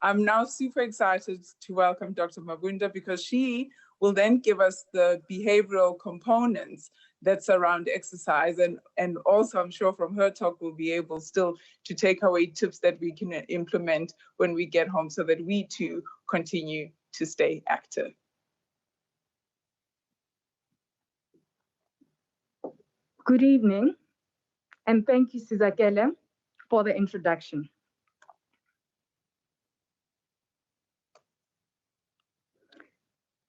I'm now super excited to welcome Dr. Mabunda because she will then give us the behavioral components that surround exercise. And also, I'm sure from her talk, we'll be able still to take away tips that we can implement when we get home so that we too continue to stay active. Good evening, and thank you, Sizakele, for the introduction.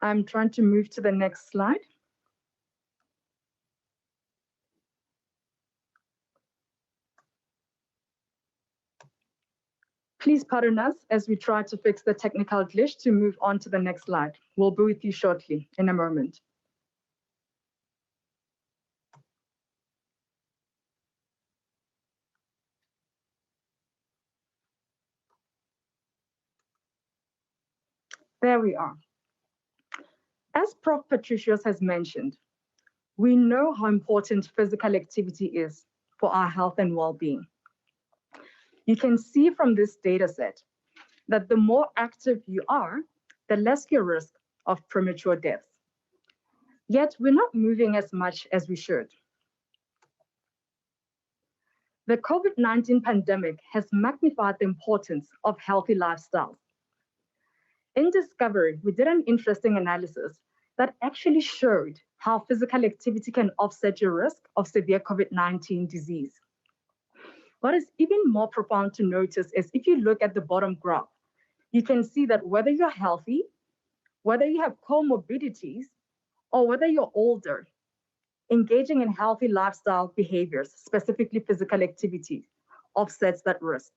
I'm trying to move to the next slide. Please pardon us as we try to fix the technical glitch to move on to the next slide. We'll be with you shortly in a moment. There we are. As Prof. Patricios has mentioned, we know how important physical activity is for our health and well-being. You can see from this data set that the more active you are, the less your risk of premature death. Yet we're not moving as much as we should. The COVID-19 pandemic has magnified the importance of healthy lifestyles. In Discovery, we did an interesting analysis that actually showed how physical activity can offset your risk of severe COVID-19 disease. What is even more profound to notice is if you look at the bottom graph, you can see that whether you're healthy, whether you have comorbidities, or whether you're older, engaging in healthy lifestyle behaviors, specifically physical activity, offsets that risk.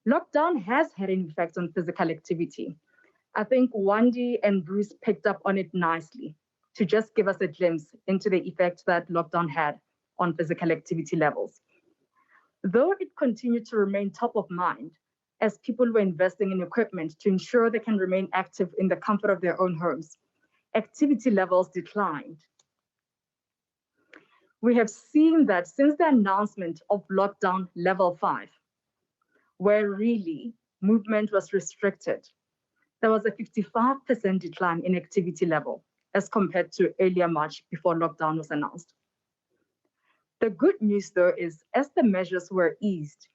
Lockdown has had an effect on physical activity. I think Wandi and Bruce picked up on it nicely to just give us a glimpse into the effect that lockdown had on physical activity levels. Though it continued to remain top of mind as people were investing in equipment to ensure they can remain active in the comfort of their own homes, activity levels declined. We have seen that since the announcement of lockdown level 5, where really movement was restricted, there was a 55% decline in activity level as compared to earlier March before lockdown was announced. The good news though is as the measures were eased,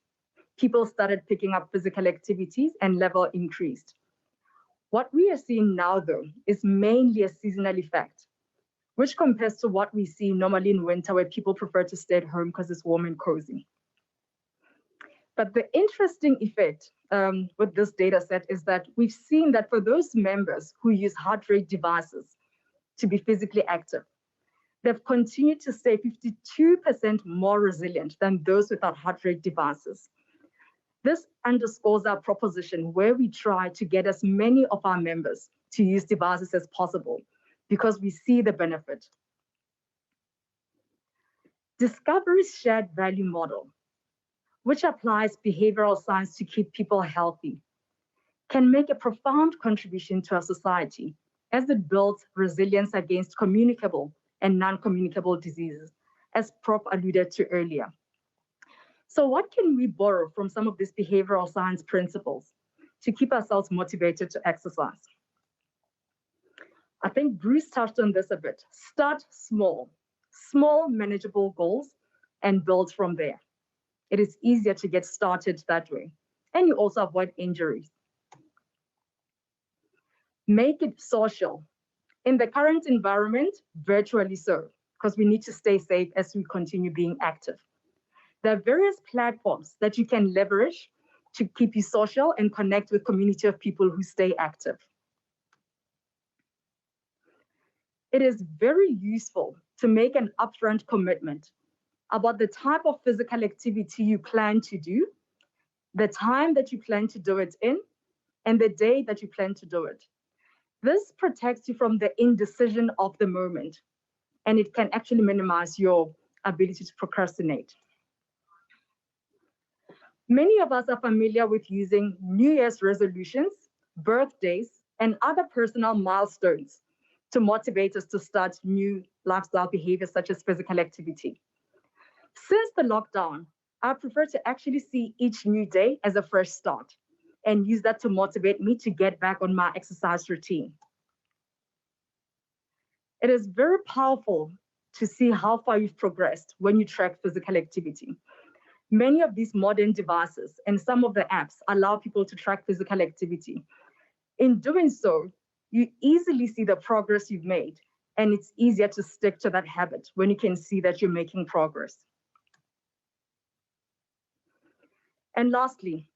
people started picking up physical activities and level increased. What we are seeing now though is mainly a seasonal effect, which compares to what we see normally in winter where people prefer to stay at home because it's warm and cozy. But the interesting effect with this data set is that we've seen that for those members who use heart rate devices to be physically active, they've continued to stay 52% more resilient than those without heart rate devices. This underscores our proposition where we try to get as many of our members to use devices as possible because we see the benefit. Discovery's shared value model, which applies behavioral science to keep people healthy, can make a profound contribution to our society as it builds resilience against communicable and non-communicable diseases, as Prof alluded to earlier. So what can we borrow from some of these behavioral science principles to keep ourselves motivated to exercise? I think Bruce touched on this a bit. Start small, small manageable goals and build from there. It is easier to get started that way. And you also avoid injuries. Make it social. In the current environment, virtually so, because we need to stay safe as we continue being active. There are various platforms that you can leverage to keep you social and connect with a community of people who stay active. It is very useful to make an upfront commitment about the type of physical activity you plan to do, the time that you plan to do it in, and the day that you plan to do it. This protects you from the indecision of the moment, and it can actually minimize your ability to procrastinate. Many of us are familiar with using New Year's resolutions, birthdays, and other personal milestones to motivate us to start new lifestyle behaviors such as physical activity. Since the lockdown, I prefer to actually see each new day as a fresh start and use that to motivate me to get back on my exercise routine. It is very powerful to see how far you've progressed when you track physical activity. Many of these modern devices and some of the apps allow people to track physical activity. In doing so, you easily see the progress you've made, and it's easier to stick to that habit when you can see that you're making progress. And lastly,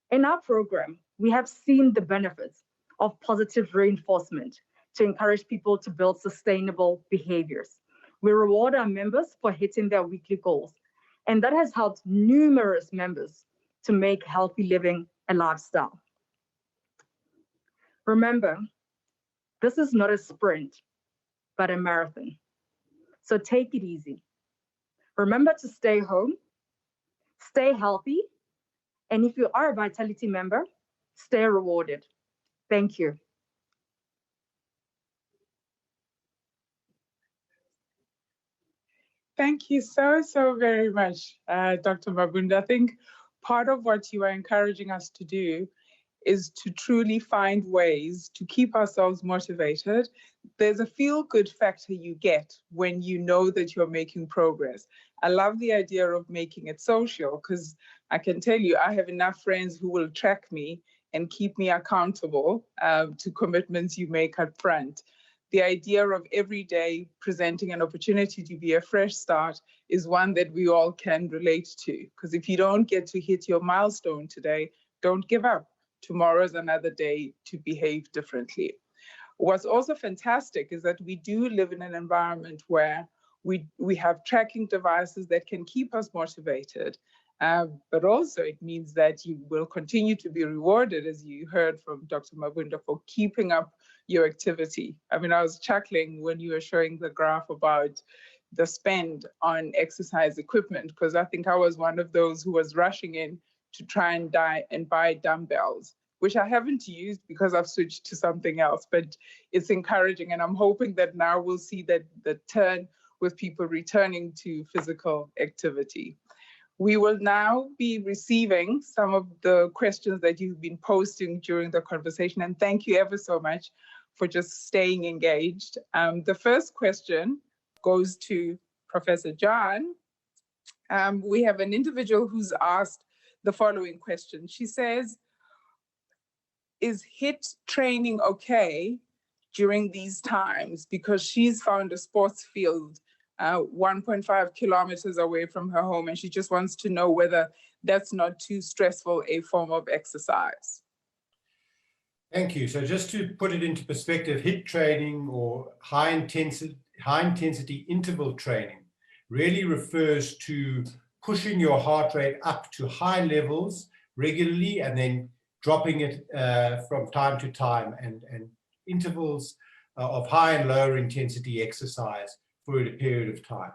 in our program, we have seen the benefits of positive reinforcement to encourage people to build sustainable behaviors. We reward our members for hitting their weekly goals, and that has helped numerous members to make healthy living a lifestyle. Remember, this is not a sprint, but a marathon. So take it easy. Remember to stay home, stay healthy, and if you are a Vitality member, stay rewarded. Thank you. Thank you so very much, Dr. Mabunda. I think part of what you are encouraging us to do is to truly find ways to keep ourselves motivated. There's a feel-good factor you get when you know that you're making progress. I love the idea of making it social, because I can tell you, I have enough friends who will track me and keep me accountable to commitments you make up front. The idea of every day presenting an opportunity to be a fresh start is one that we all can relate to. Because if you don't get to hit your milestone today, don't give up. Tomorrow's another day to behave differently. What's also fantastic is that we do live in an environment where we have tracking devices that can keep us motivated, but also it means that you will continue to be rewarded, as you heard from Dr. Mabunda, for keeping up your activity. I mean, I was chuckling when you were showing the graph about the spend on exercise equipment, because I think I was one of those who was rushing in to try and buy dumbbells, which I haven't used because I've switched to something else, but it's encouraging. And I'm hoping that now we'll see that the turn with people returning to physical activity. We will now be receiving some of the questions that you've been posting during the conversation. And thank you ever so much for just staying engaged. The first question goes to Professor John. We have an individual who's asked the following question. She says, is HIIT training okay during these times? Because she's found a sports field 1.5 kilometers away from her home, and she just wants to know whether that's not too stressful a form of exercise. Thank you. So just to put it into perspective, HIIT training, or high intensity interval training, really refers to pushing your heart rate up to high levels regularly and then dropping it from time to time, and intervals of high and lower intensity exercise for a period of time.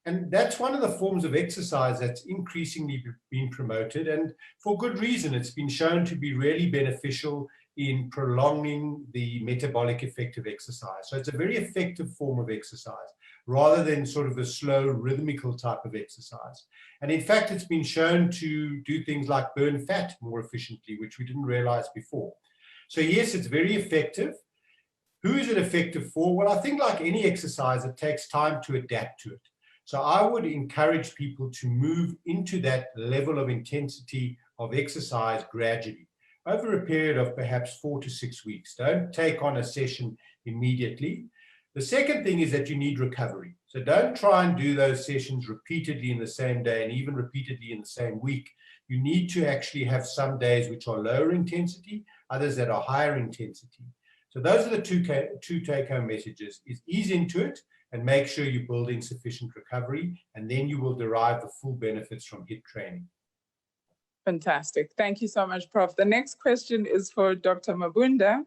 And that's one of the forms of exercise that's increasingly being promoted, and for good reason. It's been shown to be really beneficial in prolonging the metabolic effect of exercise. So it's a very effective form of exercise, rather than sort of a slow rhythmical type of exercise. And in fact, it's been shown to do things like burn fat more efficiently, which we didn't realize before. So yes, it's very effective. Who is it effective for? Well, I think like any exercise, it takes time to adapt to it. So I would encourage people to move into that level of intensity of exercise gradually, over a period of perhaps 4 to 6 weeks. Don't take on a session immediately. The second thing is that you need recovery. So don't try and do those sessions repeatedly in the same day and even repeatedly in the same week. You need to actually have some days which are lower intensity, others that are higher intensity. So those are the two take-home messages: is ease into it and make sure you're building sufficient recovery, and then you will derive the full benefits from HIIT training. Fantastic. Thank you so much, Prof. The next question is for Dr. Mabunda.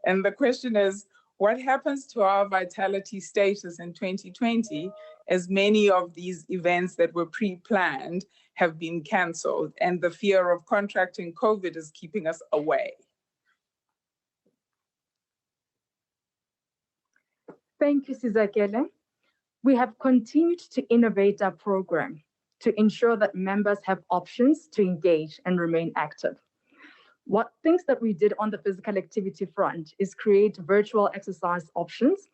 And the question is, what happens to our vitality status in 2020, as many of these events that were pre-planned have been canceled, and the fear of contracting COVID is keeping us away? Thank you, Sizakele. We have continued to innovate our program to ensure that members have options to engage and remain active. What things that we did on the physical activity front is create virtual exercise options.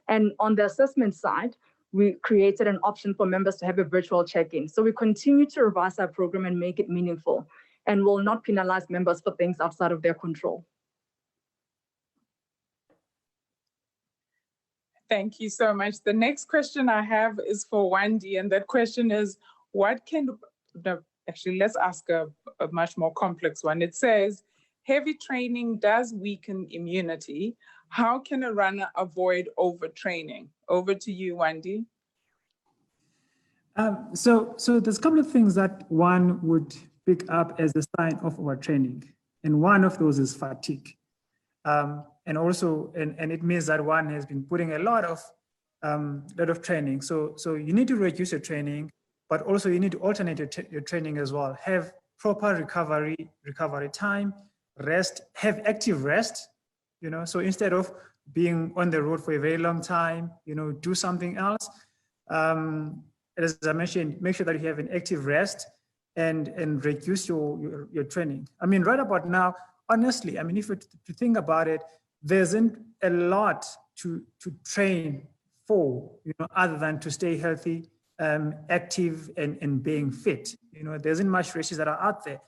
And on the assessment side, we created an option for members to have a virtual check-in. So we continue to revise our program and make it meaningful, and will not penalize members for things outside of their control. Thank you so much. The next question I have is for Wendy, and that question is, actually, let's ask a much more complex one. It says, heavy training does weaken immunity. How can a runner avoid overtraining? Over to you, Wendy. So there's a couple of things that one would pick up as a sign of overtraining. And one of those is fatigue. And also, and it means that one has been putting a lot of training. So you need to reduce your training, but also you need to alternate your training as well. Have proper recovery time, rest, have active rest, so instead of being on the road for a very long time, do something else. As I mentioned, make sure that you have an active rest and reduce your training. I mean, right about now, honestly, I mean, if you think about it, there isn't a lot to train for, other than to stay healthy, active, and being fit. There isn't much races that are out there.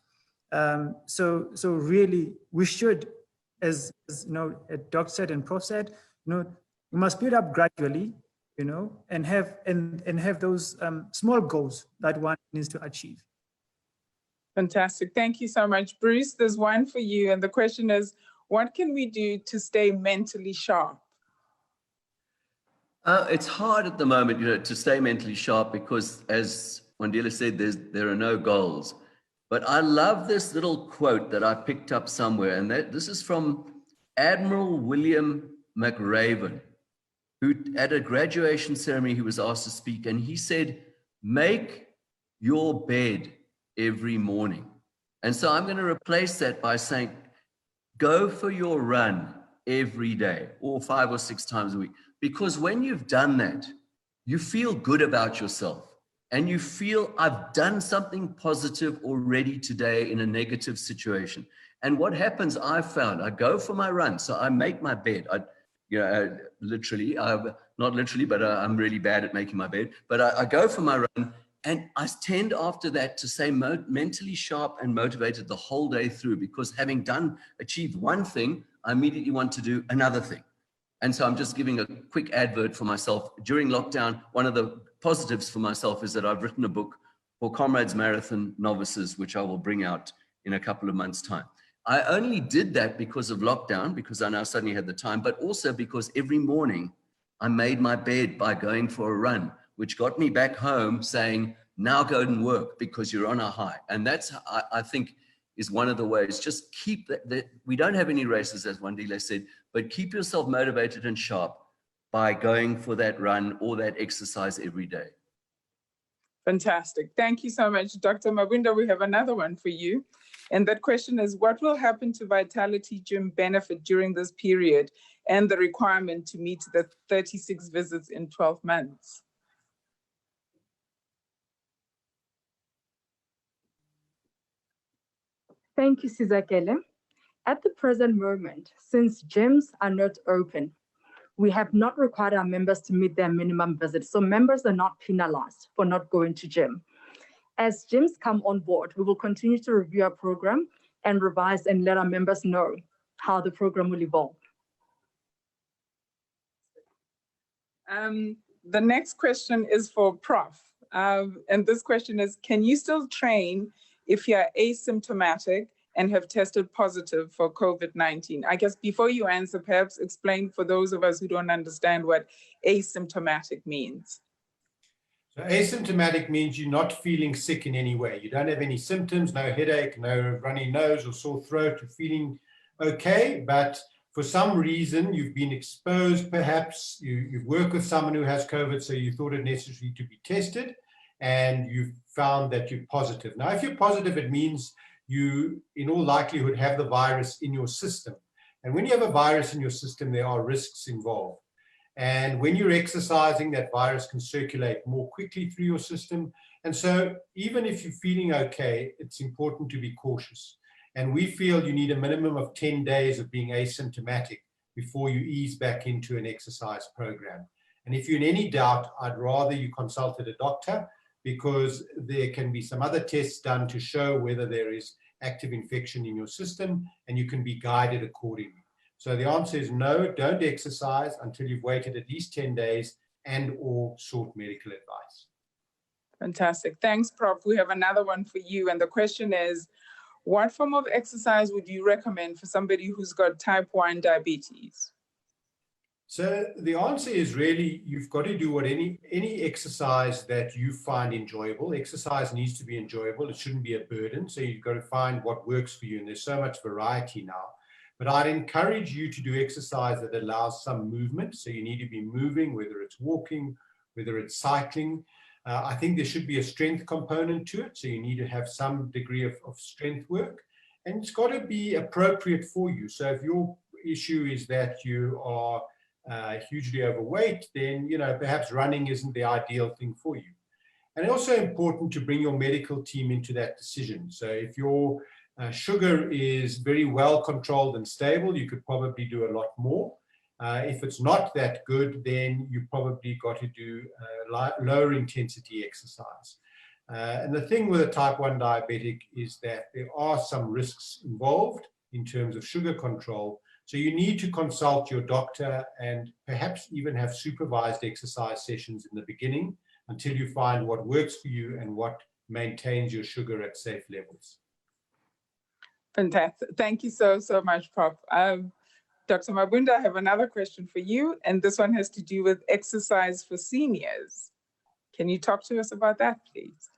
So really, we should, as Doc said and Prof said, we must build up gradually, and have those small goals that one needs to achieve. Fantastic. Thank you so much. Bruce, there's one for you. And the question is, what can we do to stay mentally sharp? It's hard at the moment, to stay mentally sharp because, as Wandile said, there are no goals. But I love this little quote that I picked up somewhere, and this is from Admiral William McRaven, who at a graduation ceremony, he was asked to speak, and he said, make your bed every morning. And so I'm going to replace that by saying, go for your run every day, or 5 or 6 times a week. Because when you've done that, you feel good about yourself and you feel, I've done something positive already today in a negative situation. And what happens, I've found, I go for my run. So I make my bed. Literally, not literally, but I'm really bad at making my bed. But I go for my run, and I tend after that to stay mentally sharp and motivated the whole day through, because having achieved one thing, I immediately want to do another thing. And so I'm just giving a quick advert for myself. During lockdown, one of the positives for myself is that I've written a book for Comrades Marathon Novices, which I will bring out in a couple of months' time. I only did that because of lockdown, because I now suddenly had the time, but also because every morning I made my bed by going for a run, which got me back home saying, now go and work because you're on a high. And that's, I think, is one of the ways. Just keep that. We don't have any races, as Wandile said, but keep yourself motivated and sharp by going for that run or that exercise every day. Fantastic. Thank you so much, Dr. Mabunda. We have another one for you. And that question is, what will happen to Vitality Gym benefit during this period and the requirement to meet the 36 visits in 12 months? Thank you, Sizakele. At the present moment, since gyms are not open, we have not required our members to meet their minimum visits. So members are not penalized for not going to gym. As gyms come on board, we will continue to review our program and revise and let our members know how the program will evolve. The next question is for Prof. And this question is, can you still train if you're asymptomatic and have tested positive for COVID-19? I guess before you answer, perhaps explain for those of us who don't understand what asymptomatic means. So asymptomatic means you're not feeling sick in any way. You don't have any symptoms, no headache, no runny nose or sore throat. You're feeling okay, but for some reason you've been exposed, perhaps you've worked with someone who has COVID, so you thought it necessary to be tested, and you've found that you're positive. Now, if you're positive, it means you, in all likelihood, have the virus in your system. And when you have a virus in your system, there are risks involved. And when you're exercising, that virus can circulate more quickly through your system. And so even if you're feeling okay, it's important to be cautious. And we feel you need a minimum of 10 days of being asymptomatic before you ease back into an exercise program. And if you're in any doubt, I'd rather you consulted a doctor, because there can be some other tests done to show whether there is active infection in your system, and you can be guided accordingly. So the answer is no, don't exercise until you've waited at least 10 days and or sought medical advice. Fantastic. Thanks, Prof. We have another one for you. And the question is, what form of exercise would you recommend for somebody who's got type 1 diabetes? So the answer is really, you've got to do what any exercise that you find enjoyable. Exercise needs to be enjoyable. It shouldn't be a burden. So you've got to find what works for you. And there's so much variety now. But I'd encourage you to do exercise that allows some movement. So you need to be moving, whether it's walking, whether it's cycling. I think there should be a strength component to it. So you need to have some degree of strength work. And it's got to be appropriate for you. So if your issue is that you are hugely overweight, then perhaps running isn't the ideal thing for you. And it's also important to bring your medical team into that decision. So if your sugar is very well controlled and stable, you could probably do a lot more. If it's not that good, then you probably got to do lower intensity exercise. And the thing with a type 1 diabetic is that there are some risks involved in terms of sugar control. So you need to consult your doctor and perhaps even have supervised exercise sessions in the beginning until you find what works for you and what maintains your sugar at safe levels. Fantastic. Thank you so much, Prof. Dr. Mabunda, I have another question for you, and this one has to do with exercise for seniors. Can you talk to us about that, please?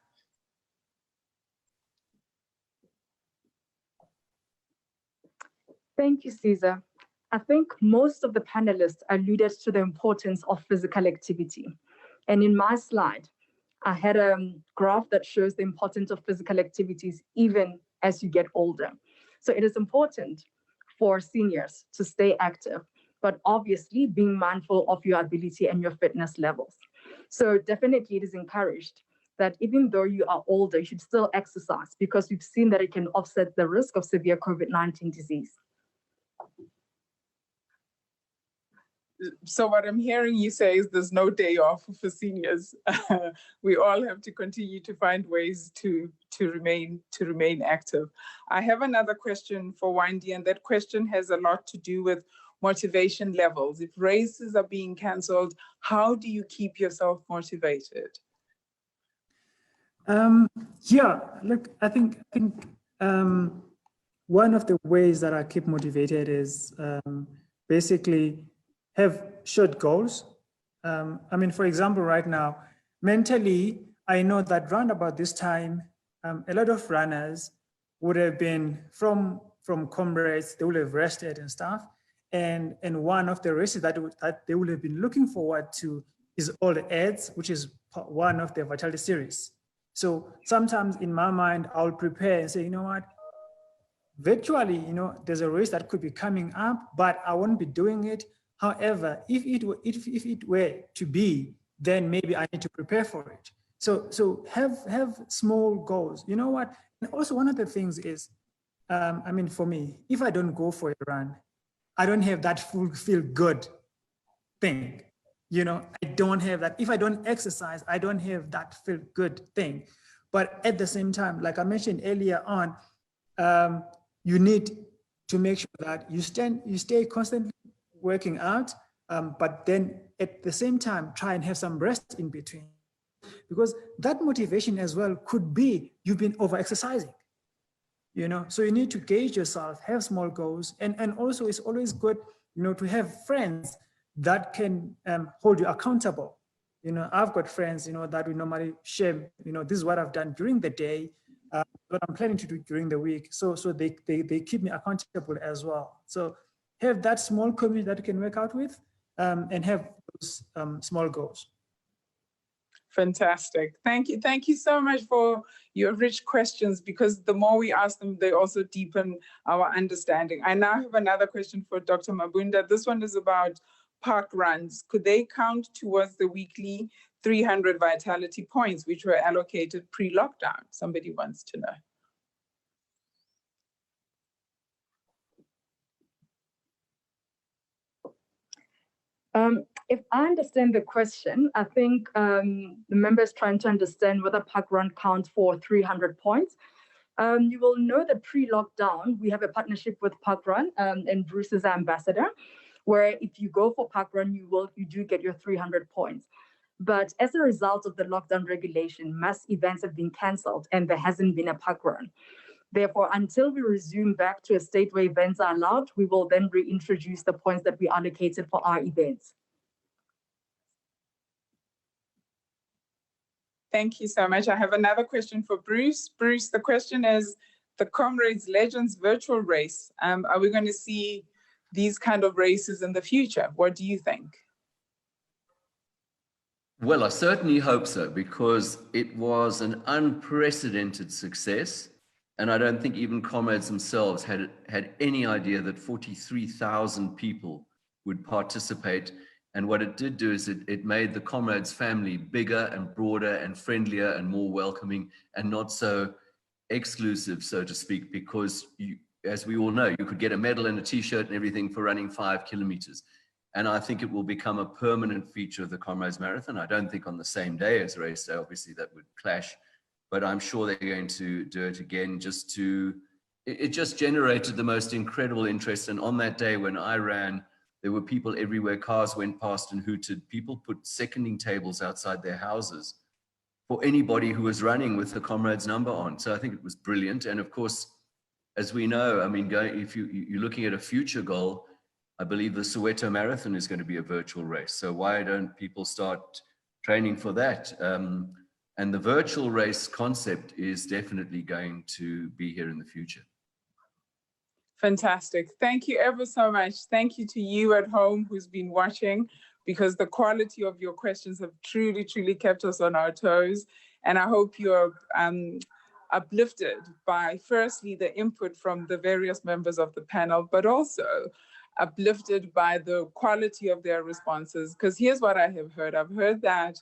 Thank you, Caesar. I think most of the panelists alluded to the importance of physical activity. And in my slide, I had a graph that shows the importance of physical activities even as you get older. So it is important for seniors to stay active, but obviously being mindful of your ability and your fitness levels. So definitely it is encouraged that even though you are older, you should still exercise, because we've seen that it can offset the risk of severe COVID-19 disease. So what I'm hearing you say is there's no day off for seniors. We all have to continue to find ways to remain active. I have another question for Wendy, and that question has a lot to do with motivation levels. If races are being cancelled, how do you keep yourself motivated? Yeah, look, I think one of the ways that I keep motivated is basically have short goals. I mean, for example, right now, mentally, I know that round about this time, a lot of runners would have been from comrades, they would have rested and stuff. And one of the races that they would have been looking forward to is All the Ads, which is one of the Vitality series. So sometimes in my mind, I'll prepare and say, you know what, virtually, there's a race that could be coming up, but I won't be doing it. However, if it were to be, then maybe I need to prepare for it. So have small goals. You know what? And also one of the things is, I mean, for me, if I don't go for a run, I don't have that full feel good thing. I don't have that. If I don't exercise, I don't have that feel good thing. But at the same time, like I mentioned earlier on, you need to make sure that you stay constantly working out, but then at the same time, try and have some rest in between. Because that motivation as well could be you've been over-exercising, So you need to gauge yourself, have small goals, and also it's always good, to have friends that can hold you accountable. I've got friends, that we normally share, this is what I've done during the day, what I'm planning to do during the week. So they keep me accountable as well. So have that small community that you can work out with, and have those small goals. Fantastic. Thank you. Thank you so much for your rich questions, because the more we ask them, they also deepen our understanding. I now have another question for Dr. Mabunda. This one is about park runs, could they count towards the weekly 300 vitality points, which were allocated pre-lockdown? Somebody wants to know. If I understand the question, I think the member is trying to understand whether park run counts for 300 points. You will know that pre-lockdown, we have a partnership with Parkrun, and Bruce is our ambassador, where if you go for Parkrun, you do get your 300 points. But as a result of the lockdown regulation, mass events have been cancelled and there hasn't been a Parkrun. Therefore, until we resume back to a state where events are allowed, we will then reintroduce the points that we allocated for our events. Thank you so much. I have another question for Bruce. Bruce, the question is, the Comrades Legends virtual race, are we going to see these kind of races in the future? What do you think? Well, I certainly hope so, because it was an unprecedented success. And I don't think even Comrades themselves had any idea that 43,000 people would participate. And what it did do is it made the Comrades family bigger and broader and friendlier and more welcoming and not so exclusive, so to speak, because as we all know, you could get a medal and a t-shirt and everything for running 5 kilometers. And I think it will become a permanent feature of the Comrades Marathon. I don't think on the same day as race day, obviously that would clash, but I'm sure they're going to do it again it just generated the most incredible interest. And on that day when I ran, there were people everywhere, cars went past and hooted. People put seconding tables outside their houses for anybody who was running with the Comrades number on. So I think it was brilliant. And of course, as we know, I mean, if you're looking at a future goal, I believe the Soweto Marathon is going to be a virtual race. So why don't people start training for that? And the virtual race concept is definitely going to be here in the future. Fantastic. Thank you ever so much. Thank you to you at home who's been watching, because the quality of your questions have truly, truly kept us on our toes. And I hope you're uplifted by, firstly, the input from the various members of the panel, but also uplifted by the quality of their responses. Because here's what I have heard. I've heard that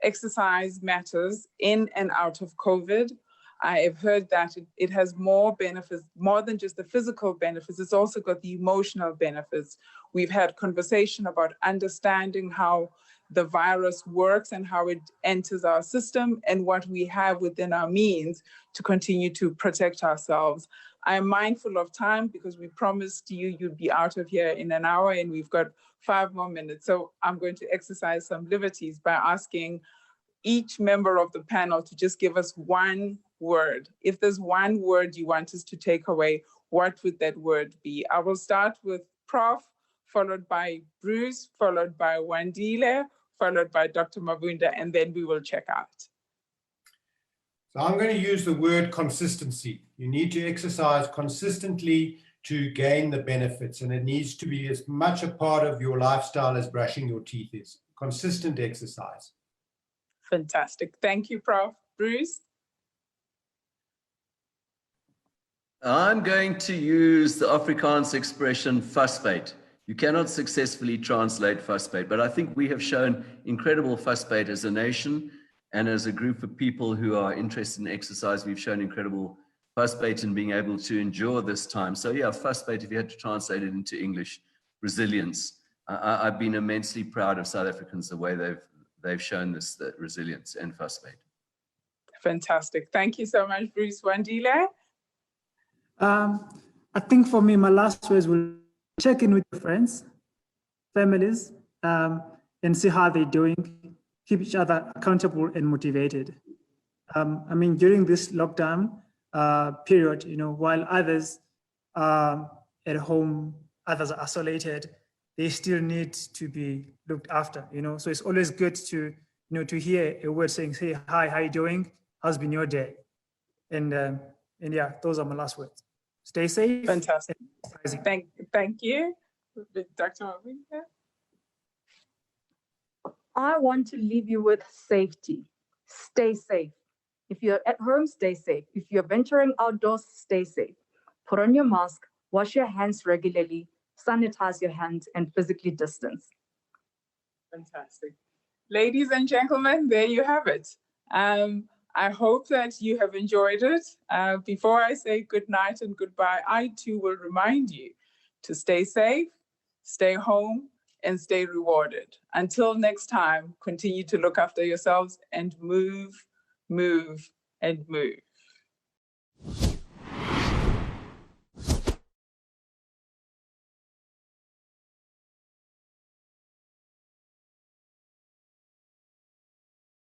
exercise matters in and out of COVID. I have heard that it has more benefits, more than just the physical benefits. It's also got the emotional benefits. We've had conversation about understanding how the virus works and how it enters our system and what we have within our means to continue to protect ourselves. I am mindful of time because we promised you you'd be out of here in an hour and we've got 5 more minutes. So I'm going to exercise some liberties by asking each member of the panel to just give us one word. If there's one word you want us to take away, what would that word be? I will start with Prof, followed by Bruce, followed by Wandile, followed by Dr. Mabunda, and then we will check out. So I'm going to use the word consistency. You need to exercise consistently to gain the benefits, and it needs to be as much a part of your lifestyle as brushing your teeth is. Consistent exercise. Fantastic. Thank you, Prof. Bruce? I'm going to use the Afrikaans expression vasbyt. You cannot successfully translate vasbyt, but I think we have shown incredible vasbyt as a nation and as a group of people who are interested in exercise. We've shown incredible vasbyt in being able to endure this time. So yeah, vasbyt, if you had to translate it into English, resilience. I've been immensely proud of South Africans, the way they've shown this resilience and vasbyt. Fantastic. Thank you so much, Bruce. Wandile? I think for me, my last words will check in with your friends, families, and see how they're doing. Keep each other accountable and motivated. I mean, during this lockdown period, you know, while others are at home, others are isolated, they still need to be looked after, you know. So it's always good to, you know, to hear a word saying, "Hey, hi, how you doing? How's been your day?" And yeah, those are my last words. Stay safe. Fantastic. Thank you. Dr. Mabunda? I want to leave you with safety. Stay safe. If you're at home, stay safe. If you're venturing outdoors, stay safe. Put on your mask, wash your hands regularly, sanitize your hands, and physically distance. Fantastic. Ladies and gentlemen, there you have it. I hope that you have enjoyed it. Before I say good night and goodbye, I too will remind you to stay safe, stay home, and stay rewarded. Until next time, continue to look after yourselves and move, and move.